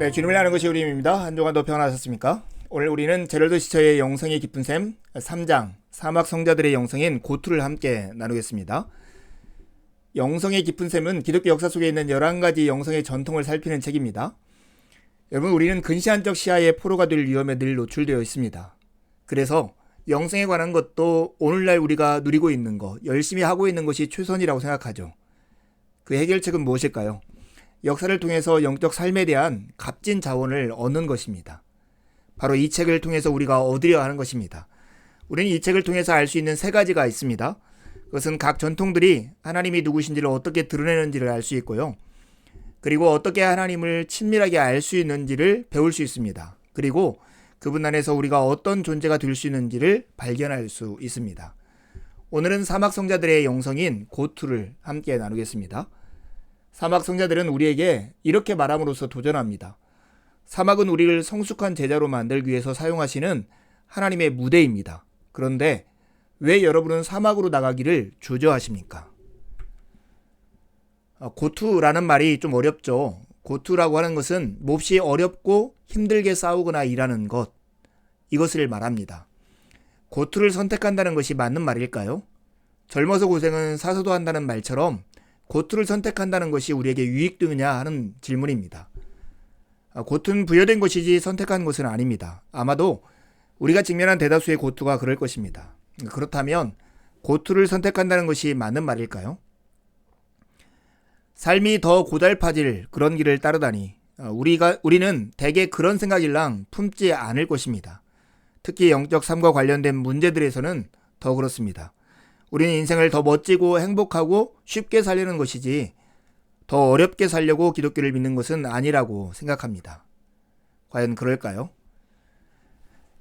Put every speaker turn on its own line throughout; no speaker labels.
네, 주님을 아는 것이 우리입니다. 한 주간 더 평안하셨습니까? 오늘 우리는 제럴드 시처의 영성이 깊은 샘 3장 사막 성자들의 영성인 고투를 함께 나누겠습니다. 영성의 깊은 샘은 기독교 역사 속에 있는 11가지 영성의 전통을 살피는 책입니다. 여러분, 우리는 근시안적 시야의 포로가 될 위험에 늘 노출되어 있습니다. 그래서 영성에 관한 것도 오늘날 우리가 누리고 있는 것, 열심히 하고 있는 것이 최선이라고 생각하죠. 그 해결책은 무엇일까요? 역사를 통해서 영적 삶에 대한 값진 자원을 얻는 것입니다. 바로 이 책을 통해서 우리가 얻으려 하는 것입니다. 우리는 이 책을 통해서 알 수 있는 3가지가 있습니다. 그것은 각 전통들이 하나님이 누구신지를 어떻게 드러내는지를 알 수 있고요. 그리고 어떻게 하나님을 친밀하게 알 수 있는지를 배울 수 있습니다. 그리고 그분 안에서 우리가 어떤 존재가 될 수 있는지를 발견할 수 있습니다. 오늘은 사막 성자들의 영성인 고투를 함께 나누겠습니다. 사막 성자들은 우리에게 이렇게 말함으로써 도전합니다. 사막은 우리를 성숙한 제자로 만들기 위해서 사용하시는 하나님의 무대입니다. 그런데 왜 여러분은 사막으로 나가기를 주저하십니까? 고투라는 말이 좀 어렵죠. 고투라고 하는 것은 몹시 어렵고 힘들게 싸우거나 일하는 것, 이것을 말합니다. 고투를 선택한다는 것이 맞는 말일까요? 젊어서 고생은 사서도 한다는 말처럼 고투를 선택한다는 것이 우리에게 유익되느냐 하는 질문입니다. 고투는 부여된 것이지 선택한 것은 아닙니다. 아마도 우리가 직면한 대다수의 고투가 그럴 것입니다. 그렇다면 고투를 선택한다는 것이 맞는 말일까요? 삶이 더 고달파질 그런 길을 따르다니 우리는 대개 그런 생각일랑 품지 않을 것입니다. 특히 영적 삶과 관련된 문제들에서는 더 그렇습니다. 우리는 인생을 더 멋지고 행복하고 쉽게 살려는 것이지 더 어렵게 살려고 기독교를 믿는 것은 아니라고 생각합니다. 과연 그럴까요?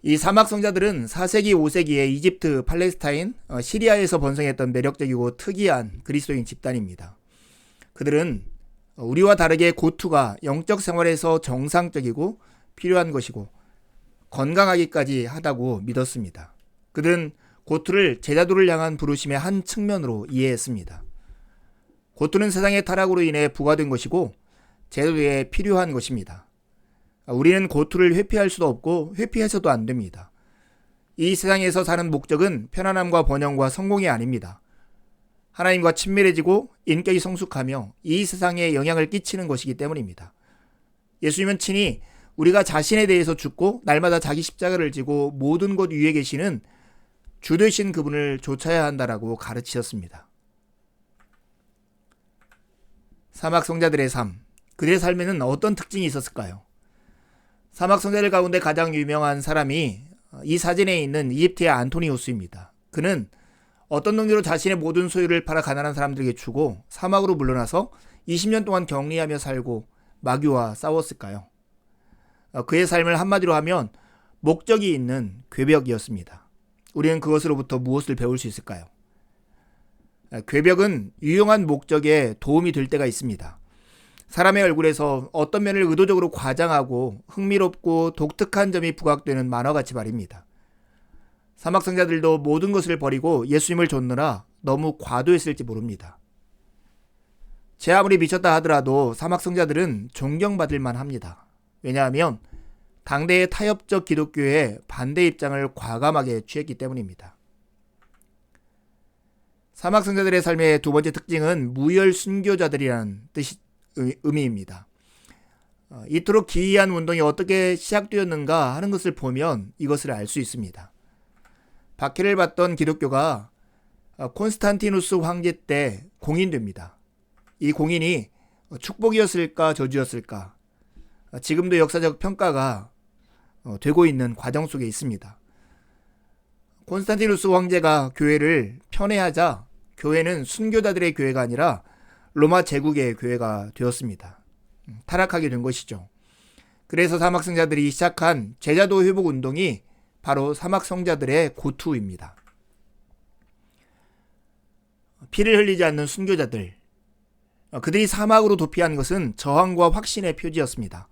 이 사막 성자들은 4세기, 5세기에 이집트, 팔레스타인, 시리아에서 번성했던 매력적이고 특이한 그리스도인 집단입니다. 그들은 우리와 다르게 고투가 영적 생활에서 정상적이고 필요한 것이고 건강하기까지 하다고 믿었습니다. 그들은 고투를 제자도를 향한 부르심의 한 측면으로 이해했습니다. 고투는 세상의 타락으로 인해 부과된 것이고 제자도에 필요한 것입니다. 우리는 고투를 회피할 수도 없고 회피해서도 안 됩니다. 이 세상에서 사는 목적은 편안함과 번영과 성공이 아닙니다. 하나님과 친밀해지고 인격이 성숙하며 이 세상에 영향을 끼치는 것이기 때문입니다. 예수님은 친히 우리가 자신에 대해서 죽고 날마다 자기 십자가를 지고 모든 것 위에 계시는 주 되신 그분을 좇아야 한다라고 가르치셨습니다. 사막 성자들의 삶, 그들의 삶에는 어떤 특징이 있었을까요? 사막 성자들 가운데 가장 유명한 사람이 이 사진에 있는 이집트의 안토니우스입니다. 그는 어떤 능력으로 자신의 모든 소유를 팔아 가난한 사람들에게 주고 사막으로 물러나서 20년 동안 격리하며 살고 마귀와 싸웠을까요? 그의 삶을 한마디로 하면 목적이 있는 궤벽이었습니다. 우리는 그것으로부터 무엇을 배울 수 있을까요? 궤벽은 유용한 목적에 도움이 될 때가 있습니다. 사람의 얼굴에서 어떤 면을 의도적으로 과장하고 흥미롭고 독특한 점이 부각되는 만화같이 말입니다. 사막 성자들도 모든 것을 버리고 예수님을 좇느라 너무 과도했을지 모릅니다. 제 아무리 미쳤다 하더라도 사막 성자들은 존경받을 만합니다. 왜냐하면 당대의 타협적 기독교의 반대 입장을 과감하게 취했기 때문입니다. 사막 성자들의 삶의 두 번째 특징은 무혈 순교자들이라는 의미입니다. 이토록 기이한 운동이 어떻게 시작되었는가 하는 것을 보면 이것을 알 수 있습니다. 박해를 받던 기독교가 콘스탄티누스 황제 때 공인됩니다. 이 공인이 축복이었을까 저주였을까? 지금도 역사적 평가가 되고 있는 과정 속에 있습니다. 콘스탄티누스 황제가 교회를 편애하자 교회는 순교자들의 교회가 아니라 로마 제국의 교회가 되었습니다. 타락하게 된 것이죠. 그래서 사막 성자들이 시작한 제자도 회복 운동이 바로 사막 성자들의 고투입니다. 피를 흘리지 않는 순교자들, 그들이 사막으로 도피한 것은 저항과 확신의 표지였습니다.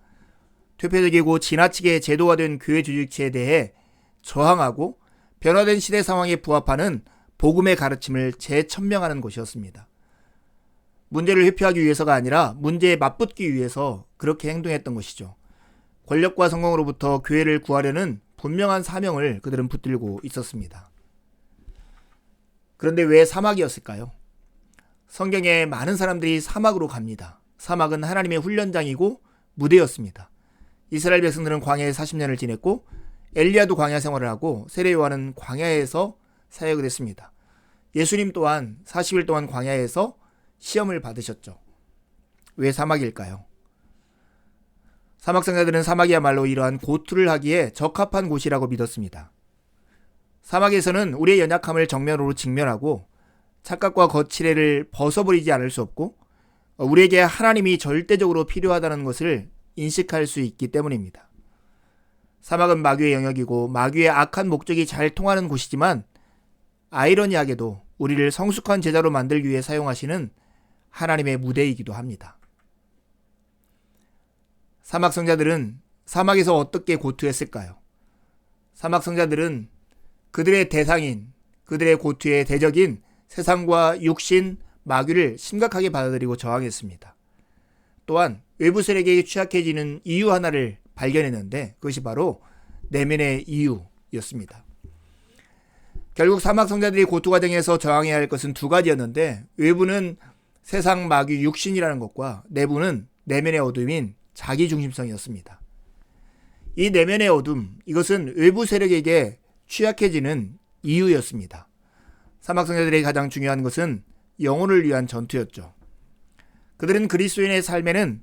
퇴폐적이고 지나치게 제도화된 교회 조직체에 대해 저항하고 변화된 시대 상황에 부합하는 복음의 가르침을 재천명하는 것이었습니다. 문제를 회피하기 위해서가 아니라 문제에 맞붙기 위해서 그렇게 행동했던 것이죠. 권력과 성공으로부터 교회를 구하려는 분명한 사명을 그들은 붙들고 있었습니다. 그런데 왜 사막이었을까요? 성경에 많은 사람들이 사막으로 갑니다. 사막은 하나님의 훈련장이고 무대였습니다. 이스라엘 백성들은 광야에 40년을 지냈고 엘리야도 광야 생활을 하고 세례 요한은 광야에서 사역을 했습니다. 예수님 또한 40일 동안 광야에서 시험을 받으셨죠. 왜 사막일까요? 사막 성자들은 사막이야말로 이러한 고투를 하기에 적합한 곳이라고 믿었습니다. 사막에서는 우리의 연약함을 정면으로 직면하고 착각과 거칠애를 벗어버리지 않을 수 없고 우리에게 하나님이 절대적으로 필요하다는 것을 인식할 수 있기 때문입니다. 사막은 마귀의 영역이고 마귀의 악한 목적이 잘 통하는 곳이지만 아이러니하게도 우리를 성숙한 제자로 만들기 위해 사용하시는 하나님의 무대이기도 합니다. 사막 성자들은 사막에서 어떻게 고투했을까요? 사막 성자들은 그들의 대상인, 그들의 고투의 대적인 세상과 육신, 마귀를 심각하게 받아들이고 저항했습니다. 또한 외부 세력에게 취약해지는 이유 하나를 발견했는데 그것이 바로 내면의 이유였습니다. 결국 사막 성자들이 고투 과정에서 저항해야 할 것은 두 가지였는데 외부는 세상 마귀 육신이라는 것과 내부는 내면의 어둠인 자기중심성이었습니다. 이 내면의 어둠, 이것은 외부 세력에게 취약해지는 이유였습니다. 사막 성자들에게 가장 중요한 것은 영혼을 위한 전투였죠. 그들은 그리스도인의 삶에는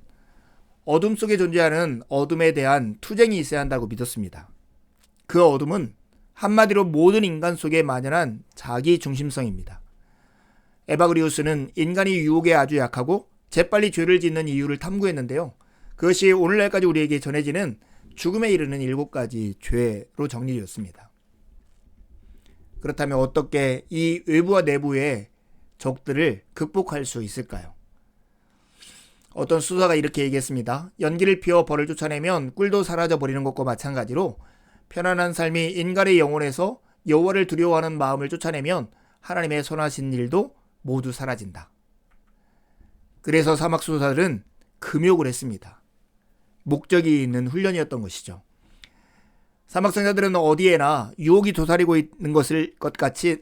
어둠 속에 존재하는 어둠에 대한 투쟁이 있어야 한다고 믿었습니다. 그 어둠은 한마디로 모든 인간 속에 만연한 자기중심성입니다. 에바그리우스는 인간이 유혹에 아주 약하고 재빨리 죄를 짓는 이유를 탐구했는데요. 그것이 오늘날까지 우리에게 전해지는 죽음에 이르는 7가지 죄로 정리되었습니다. 그렇다면 어떻게 이 외부와 내부의 적들을 극복할 수 있을까요? 어떤 수사가 이렇게 얘기했습니다. 연기를 피워 벌을 쫓아내면 꿀도 사라져 버리는 것과 마찬가지로 편안한 삶이 인간의 영혼에서 여호와를 두려워하는 마음을 쫓아내면 하나님의 선하신 일도 모두 사라진다. 그래서 사막 수사들은 금욕을 했습니다. 목적이 있는 훈련이었던 것이죠. 사막 성자들은 어디에나 유혹이 도사리고 있는 것을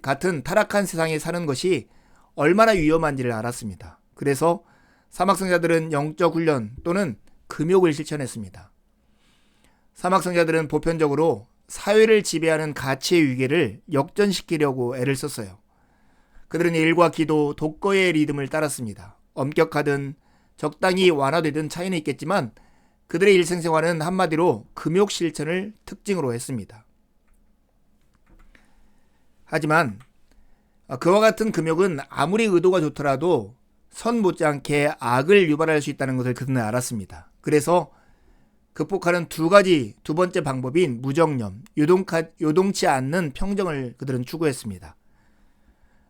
같은 타락한 세상에 사는 것이 얼마나 위험한지를 알았습니다. 그래서 사막 성자들은 영적 훈련 또는 금욕을 실천했습니다. 사막 성자들은 보편적으로 사회를 지배하는 가치의 위계를 역전시키려고 애를 썼어요. 그들은 일과 기도, 독거의 리듬을 따랐습니다. 엄격하든 적당히 완화되든 차이는 있겠지만 그들의 일생생활은 한마디로 금욕 실천을 특징으로 했습니다. 하지만 그와 같은 금욕은 아무리 의도가 좋더라도 선 못지않게 악을 유발할 수 있다는 것을 그들은 알았습니다. 그래서 극복하는 두 번째 방법인 무정념, 요동치 않는 평정을 그들은 추구했습니다.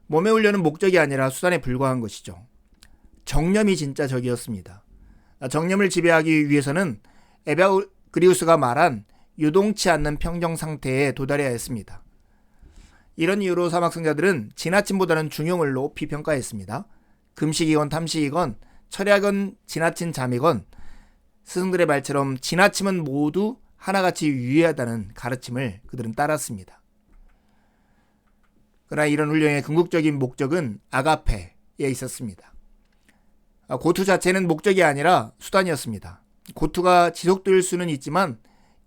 몸의 훈련은 목적이 아니라 수단에 불과한 것이죠. 정념이 진짜 적이었습니다. 정념을 지배하기 위해서는 에바그리우스가 말한 요동치 않는 평정 상태에 도달해야 했습니다. 이런 이유로 사막 성자들은 지나침보다는 중용을 높이 평가했습니다. 금식이건 탐식이건 철야건 지나친 잠이건 스승들의 말처럼 지나침은 모두 하나같이 유의하다는 가르침을 그들은 따랐습니다. 그러나 이런 훈련의 궁극적인 목적은 아가페에 있었습니다. 고투 자체는 목적이 아니라 수단이었습니다. 고투가 지속될 수는 있지만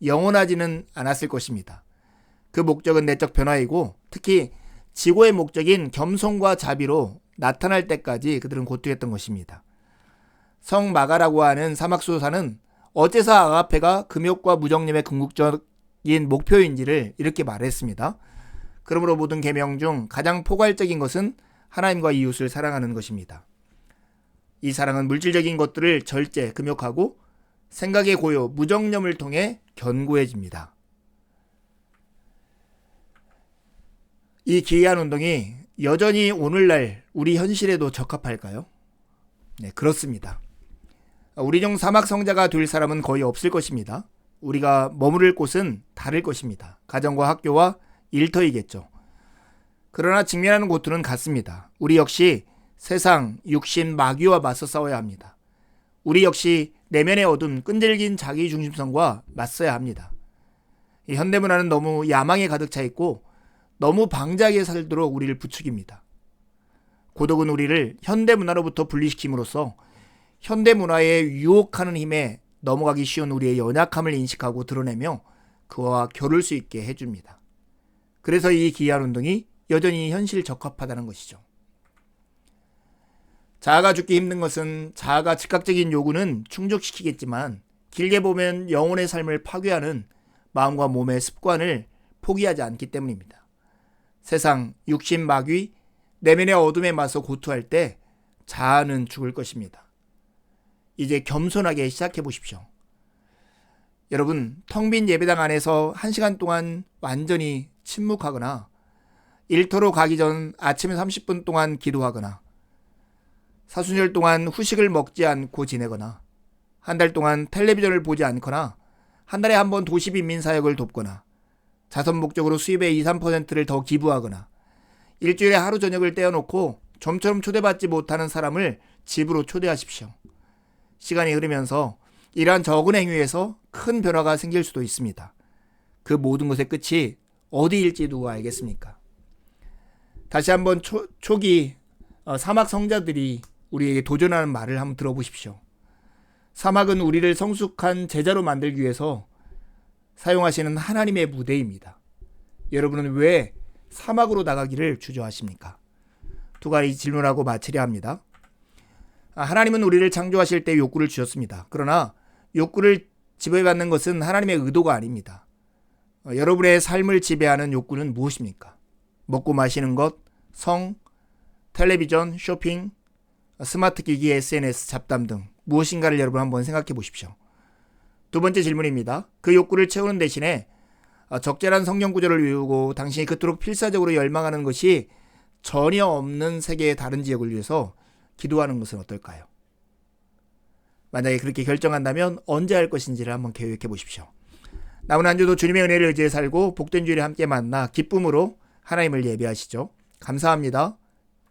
영원하지는 않았을 것입니다. 그 목적은 내적 변화이고 특히 지고의 목적인 겸손과 자비로 나타날 때까지 그들은 고투했던 것입니다. 성 마가라고 하는 사막수도사는 어째서 아가페가 금욕과 무정념의 궁극적인 목표인지를 이렇게 말했습니다. 그러므로 모든 계명 중 가장 포괄적인 것은 하나님과 이웃을 사랑하는 것입니다. 이 사랑은 물질적인 것들을 절제, 금욕하고 생각의 고요, 무정념을 통해 견고해집니다. 이 기이한 운동이 여전히 오늘날 우리 현실에도 적합할까요? 네, 그렇습니다. 우리 중 사막 성자가 될 사람은 거의 없을 것입니다. 우리가 머무를 곳은 다를 것입니다. 가정과 학교와 일터이겠죠. 그러나 직면하는 고투는 같습니다. 우리 역시 세상, 육신, 마귀와 맞서 싸워야 합니다. 우리 역시 내면의 어두운 끈질긴 자기중심성과 맞서야 합니다. 이 현대문화는 너무 야망에 가득 차 있고 너무 방자하게 살도록 우리를 부추깁니다. 고독은 우리를 현대문화로부터 분리시킴으로써 현대문화에 유혹하는 힘에 넘어가기 쉬운 우리의 연약함을 인식하고 드러내며 그와 겨룰 수 있게 해줍니다. 그래서 이 기이한 운동이 여전히 현실 적합하다는 것이죠. 자아가 죽기 힘든 것은 자아가 즉각적인 요구는 충족시키겠지만 길게 보면 영혼의 삶을 파괴하는 마음과 몸의 습관을 포기하지 않기 때문입니다. 세상, 육신, 마귀, 내면의 어둠에 맞서 고투할 때 자아는 죽을 것입니다. 이제 겸손하게 시작해 보십시오. 여러분, 텅 빈 예배당 안에서 1시간 동안 완전히 침묵하거나 일터로 가기 전 아침에 30분 동안 기도하거나 사순절 동안 후식을 먹지 않고 지내거나 한 달 동안 텔레비전을 보지 않거나 한 달에 한 번 도시빈민사역을 돕거나 자선 목적으로 수입의 2, 3%를 더 기부하거나 일주일에 하루 저녁을 떼어놓고 좀처럼 초대받지 못하는 사람을 집으로 초대하십시오. 시간이 흐르면서 이러한 적은 행위에서 큰 변화가 생길 수도 있습니다. 그 모든 것의 끝이 어디일지 누가 알겠습니까? 다시 한번 초기 사막 성자들이 우리에게 도전하는 말을 한번 들어보십시오. 사막은 우리를 성숙한 제자로 만들기 위해서 사용하시는 하나님의 무대입니다. 여러분은 왜 사막으로 나가기를 주저하십니까? 두 가지 질문하고 마치려 합니다. 하나님은 우리를 창조하실 때 욕구를 주셨습니다. 그러나 욕구를 지배받는 것은 하나님의 의도가 아닙니다. 여러분의 삶을 지배하는 욕구는 무엇입니까? 먹고 마시는 것, 성, 텔레비전, 쇼핑, 스마트 기기, SNS, 잡담 등 무엇인가를 여러분 한번 생각해 보십시오. 두 번째 질문입니다. 그 욕구를 채우는 대신에 적절한 성경 구절을 외우고 당신이 그토록 필사적으로 열망하는 것이 전혀 없는 세계의 다른 지역을 위해서 기도하는 것은 어떨까요? 만약에 그렇게 결정한다면 언제 할 것인지를 한번 계획해 보십시오. 남은 한 주도 주님의 은혜를 의지해 살고 복된 주일에 함께 만나 기쁨으로 하나님을 예배하시죠. 감사합니다.